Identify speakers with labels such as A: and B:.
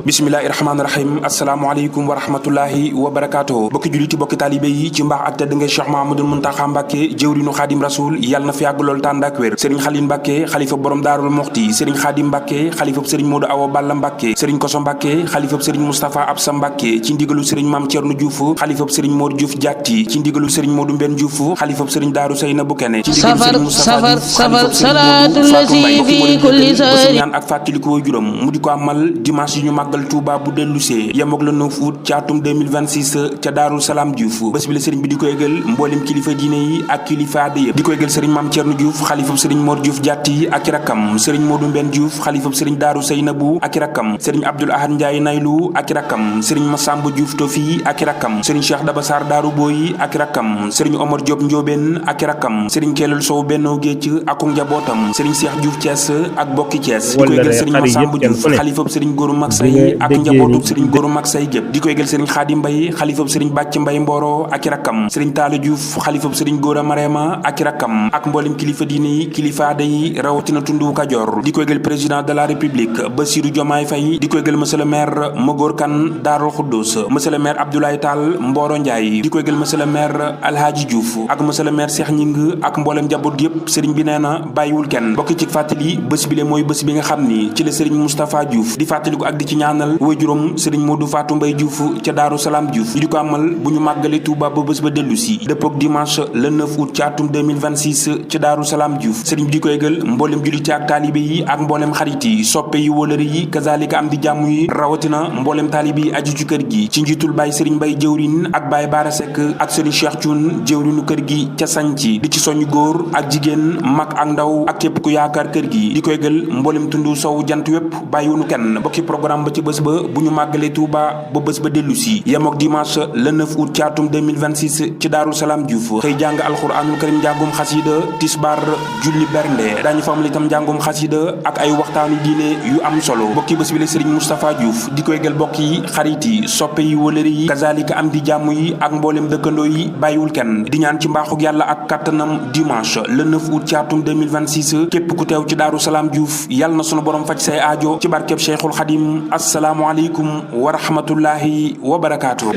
A: bismillahi rahmaani rahim asalaamaaleykum wa rahmatullahi wa barakaatu bokki juliti bokki taalibe yi ci mbaax ak tedd ngay Cheikh Mahamadul Muntaxa Mbàkke jëwrinu Xaadim Rasul yàlla na fi yàgg lool tànd ak wér sëriñ Xalil Mbàkke xalifa borom daarul moxti sëriñ Xaadim Mbàkke xalifab sëriñ Moodu Awa Balla Mbàkke sëriñ Koso Mbàkke xalifab sëriñ Moustapha Absa Mbàkke ci ndigalu sëriñ Maam Cerno Diouf xalifab sëriñ Moodu Diouf Jaatti ci ndigalu sëriñ Moodu Mbenn Diouf xalifab sëriñ Daaru Sayna Bukene ci ndigalu sëriñ Moustapha Diouf xalifab sëriñ Moodu Fatou Mbaye bésu ñaan ak fàttaliku way juróom mu di ko amal dimanche yi ñu màggal Tuuba bu lusee yemoog le 9 août ci atum 2026 ca Daaru Salaam Diouf bés bi la sëriñ bi di ko yëgal mboolem kilifa diine yi ak kilifa aada yëpp di ko yëgal sëriñ Maam Cerno Diouf xalifab sëriñ Mor Diouf Jaatti ak i rakkam sëriñ Moodu Mbenn Diouf xalifab sëriñ Daaru Saynabu ak i rakkam sëriñ Abdul Ahad Ndiaye Naylu ak i rakkam sëriñ Massamba Diouf Tofi ak i rakkam sëriñ Cheikh Daba Sarr Daaru Boy ak i rakkam sëriñ Omar Diop Ndiobène ak i rakkam sëriñ Kelel Sow Benno Géej ak njabootam sëriñ Cheikh Diouf Thiès ak bokki Thiès di ko yëgal sëriñ Massamba Diouf xalifab sëriñ Góoru Maksay ak njabootu sëriñ Góoru Maksay gépp di ko yëgal sëriñ Xaadim Mbay xalifab sëriñ Bàcc Mbay Mboro ak i rakkam sëriñ Taala Diouf xalifab sëriñ Góora Marema ak i rakkam ak mboolem kilifa diine yi kilifa aada yi rawatina tundu Kajoor di ko yëgal président de la république Bassirou Diomaye Faye di ko yëgal monsieur le maire Magor Kane Daarul Xuddus monsieur le maire Abdoulaye Tall Mboro Ndiaye di ko yëgal monsieur le maire Alhaji Diouf ak monsieur le maire Cheikh Ñing ak mboolem njaboot yëpp sëriñ bi nee na bàyyiwul kenn bokk ci fàttali bés bi le mooy bés bi nga xam ni ci la sëriñ Moustapha Diouf di fàttaliku ak di ci ñaanal waajuram sëriñ Modou Fatou Mbaye Diouf ca Daaru Salaam Diouf di ko amal bu ñu màggale Touba ba bés ba dellu si dëppook dimanche le 9 août ci atum 2026 ca Daaru Salaam Diouf sëriñ bi di ko yëgal mboolem julliti ak taalibe yi ak mboolem xarit yi soppe yi wóolëre yi kazalika am di jàmm yi rawatina mboolem taalibe yi aju ci kër gi ci njiitul Baye Sëriñ Mbay jëwrin ak Baye Baara Seck ak sëriñ Cheikh Thioune jëwrinu kër gi ca sañci di ci soñu góor ak jigéen mag ak ndaw ak képp ku yaakaar kër gi di ko yëgal mboolem tundu sow jant wépp bàyyiwunu kenn bokki programme ba ci bés ba bu ñu màggalee Touba ba bés ba dellu si yemook dimanche le 9 août ci atum 2026 ci Daaru Salaam Diouf xëy jàng alxuraanul karim njàngum xasida tisbaar julli bernde daañu fa amal itam njàngum xasida ak ay waxtaanu diine yu am solo bokki bés bi la sëriñ Moustapha Diouf di ko yëgal bokk yi xarit yi soppe yi wëlëri yi kazalika am di jàmm yi ak mboolem dëkkandoo yi bàyyiwul kenn di ñaan ci mbaaxuk yàlla ak kattanam dimanche le 9 août ci atum 2026 képp ku teew ci Daaru Salaam Diouf yàlla na sunu borom faj say aajo ci barkeb Cheikhul Xadim asalaamaaleykum wa rahmatullahi wa barakaatu.